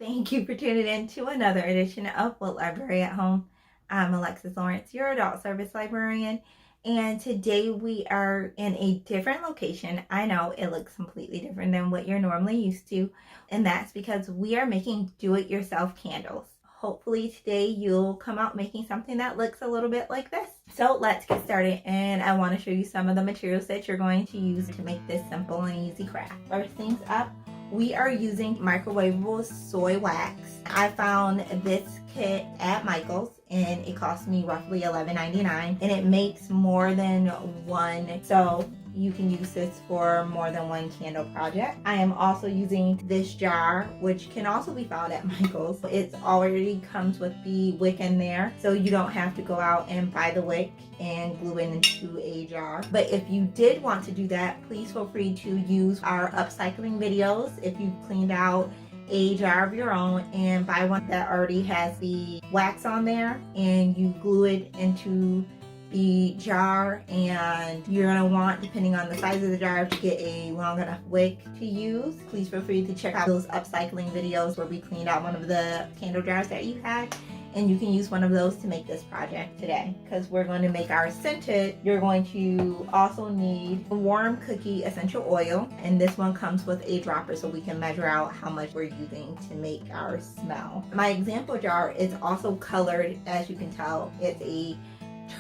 Thank you for tuning in to another edition of Book Library at Home. I'm Alexis Lawrence, your adult service librarian, and today we are in a different location. I know it looks completely different than what you're normally used to, and that's because we are making do-it-yourself candles. Hopefully today you'll come out making something that looks a little bit like this. So let's get started, and I want to show you some of the materials that you're going to use to make this simple and easy craft. First things up, we are using microwavable soy wax. I found this kit at Michael's and it cost me roughly $11.99, and it makes more than one, so you can use this for more than one candle project. I am also using this jar, which can also be found at Michael's. It already comes with the wick in there, so you don't have to go out and buy the wick and glue it into a jar. But if you did want to do that, please feel free to use our upcycling videos if you've cleaned out a jar of your own and buy one that already has the wax on there, and you glue it into the jar. And you're going to want, depending on the size of the jar, to get a long enough wick to use. Please feel free to check out those upcycling videos where we cleaned out one of the candle jars that you had, and you can use one of those to make this project today. Because we're going to make our scented, you're going to also need warm cookie essential oil, and this one comes with a dropper so we can measure out how much we're using to make our smell. My example jar is also colored, as you can tell. It's a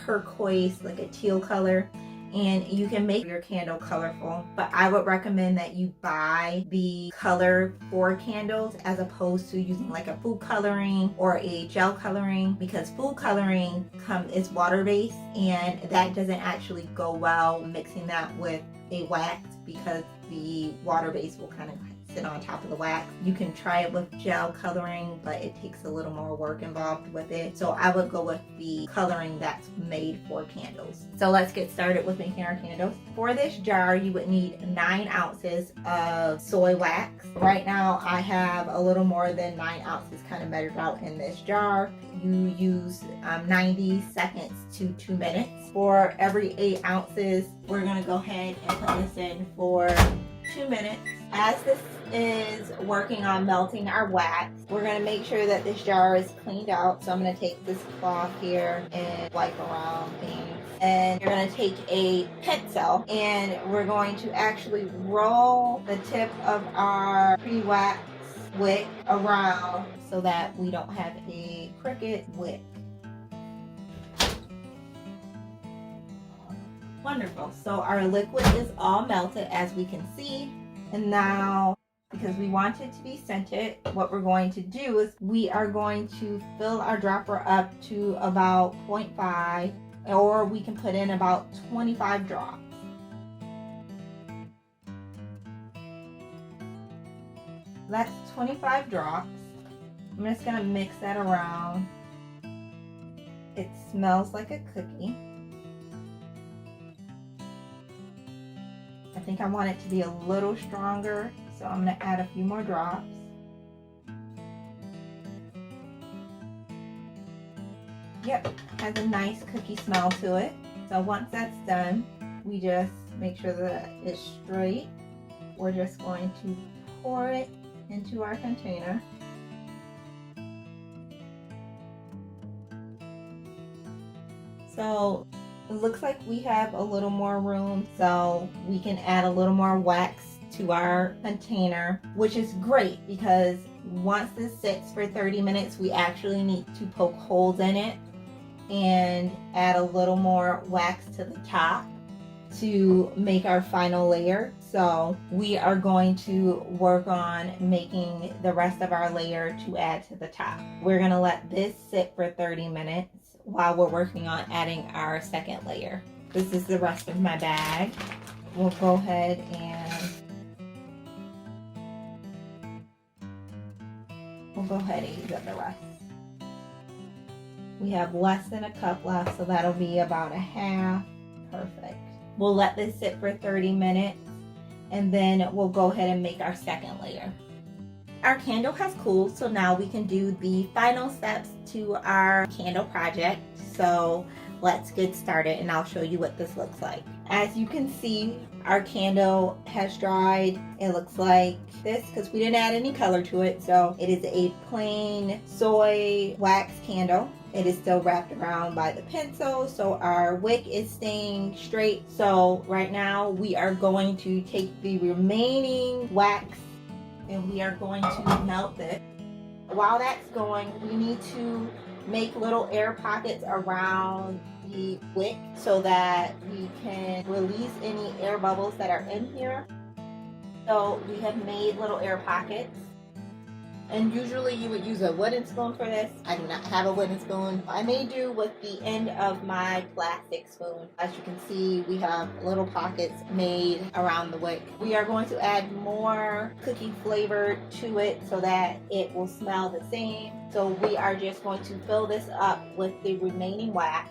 turquoise, like a teal color, and you can make your candle colorful, but I would recommend that you buy the color for candles as opposed to using like a food coloring or a gel coloring, because food coloring is water-based and that doesn't actually go well mixing that with a wax, because the water base will kind of sit on top of the wax. You can try it with gel coloring, but it takes a little more work involved with it. So I would go with the coloring that's made for candles. So let's get started with making our candles. For this jar, you would need 9 ounces of soy wax. Right now, I have a little more than 9 ounces kind of measured out in this jar. You use 90 seconds to 2 minutes. For every 8 ounces, we're gonna go ahead and put this in for 2 minutes. As this is working on melting our wax, we're going to make sure that this jar is cleaned out. So I'm going to take this cloth here and wipe around things. And you're going to take a pencil and we're going to actually roll the tip of our pre-wax wick around so that we don't have a crooked wick. Wonderful. So our liquid is all melted, as we can see. And now, because we want it to be scented, what we're going to do is we are going to fill our dropper up to about 0.5, or we can put in about 25 drops. That's 25 drops. I'm just going to mix that around. It smells like a cookie. I think I want it to be a little stronger, so I'm going to add a few more drops. Yep, has a nice cookie smell to it. So once that's done, we just make sure that it's straight. We're just going to pour it into our container. So it looks like we have a little more room, so we can add a little more wax to our container, which is great because once this sits for 30 minutes, we actually need to poke holes in it and add a little more wax to the top to make our final layer. So we are going to work on making the rest of our layer to add to the top. We're going to let this sit for 30 minutes while we're working on adding our second layer. This is the rest of my bag. We'll go ahead and use up the rest. We have less than a cup left, so that'll be about a half. Perfect. We'll let this sit for 30 minutes and then we'll go ahead and make our second layer. Our candle has cooled, so now we can do the final steps to our candle project. So let's get started and I'll show you what this looks like. As you can see, Our candle has dried. It looks like this because we didn't add any color to it. So it is a plain soy wax candle. It is still wrapped around by the pencil, so our wick is staying straight. So right now we are going to take the remaining wax and we are going to melt it. While that's going, we need to make little air pockets around the wick so that we can release any air bubbles that are in here. So we have made little air pockets. And usually you would use a wooden spoon for this. I do not have a wooden spoon. I may do with the end of my plastic spoon. As you can see, we have little pockets made around the wick. We are going to add more cookie flavor to it so that it will smell the same. So we are just going to fill this up with the remaining wax.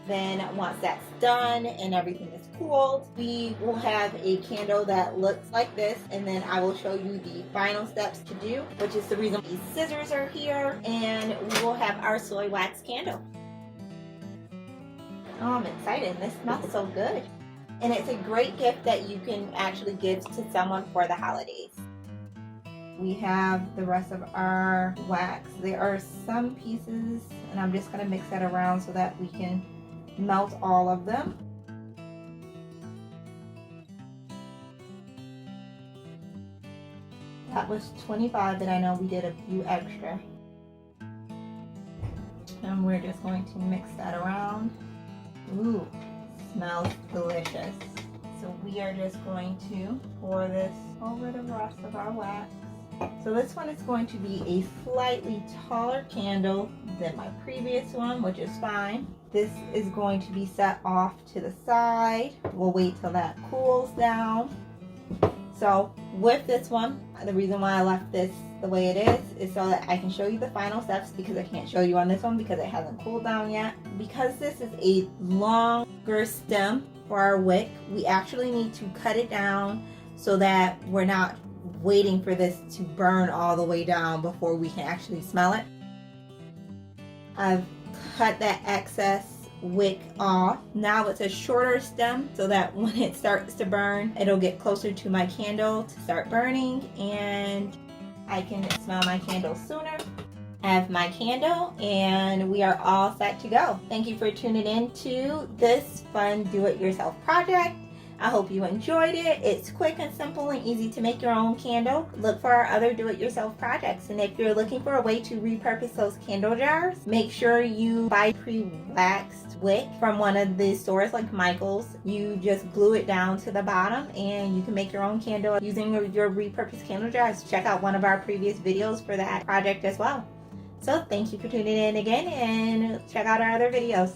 Then once that's done and everything is cooled, we will have a candle that looks like this, and then I will show you the final steps to do, which is the reason these scissors are here, and we will have our soy wax candle. Oh, I'm excited. This smells so good. And it's a great gift that you can actually give to someone for the holidays. We have the rest of our wax. There are some pieces, and I'm just going to mix that around so that we can melt all of them. That was 25, but I know we did a few extra. And we're just going to mix that around. Ooh, smells delicious. So we are just going to pour this over the rest of our wax. So this one is going to be a slightly taller candle than my previous one, which is fine. This is going to be set off to the side. We'll wait till that cools down. So with this one, the reason why I left this the way it is so that I can show you the final steps, because I can't show you on this one because it hasn't cooled down yet. Because this is a longer stem for our wick, we actually need to cut it down so that we're not waiting for this to burn all the way down before we can actually smell it. I've cut that excess wick off. Now it's a shorter stem so that when it starts to burn, it'll get closer to my candle to start burning, and I can smell my candle sooner. I have my candle and we are all set to go. Thank you for tuning in to this fun do-it-yourself project. I hope you enjoyed it. It's quick and simple and easy to make your own candle. Look for our other do-it-yourself projects. And if you're looking for a way to repurpose those candle jars, make sure you buy pre-waxed wick from one of the stores like Michael's. You just glue it down to the bottom and you can make your own candle using your repurposed candle jars. Check out one of our previous videos for that project as well. So thank you for tuning in again, and check out our other videos.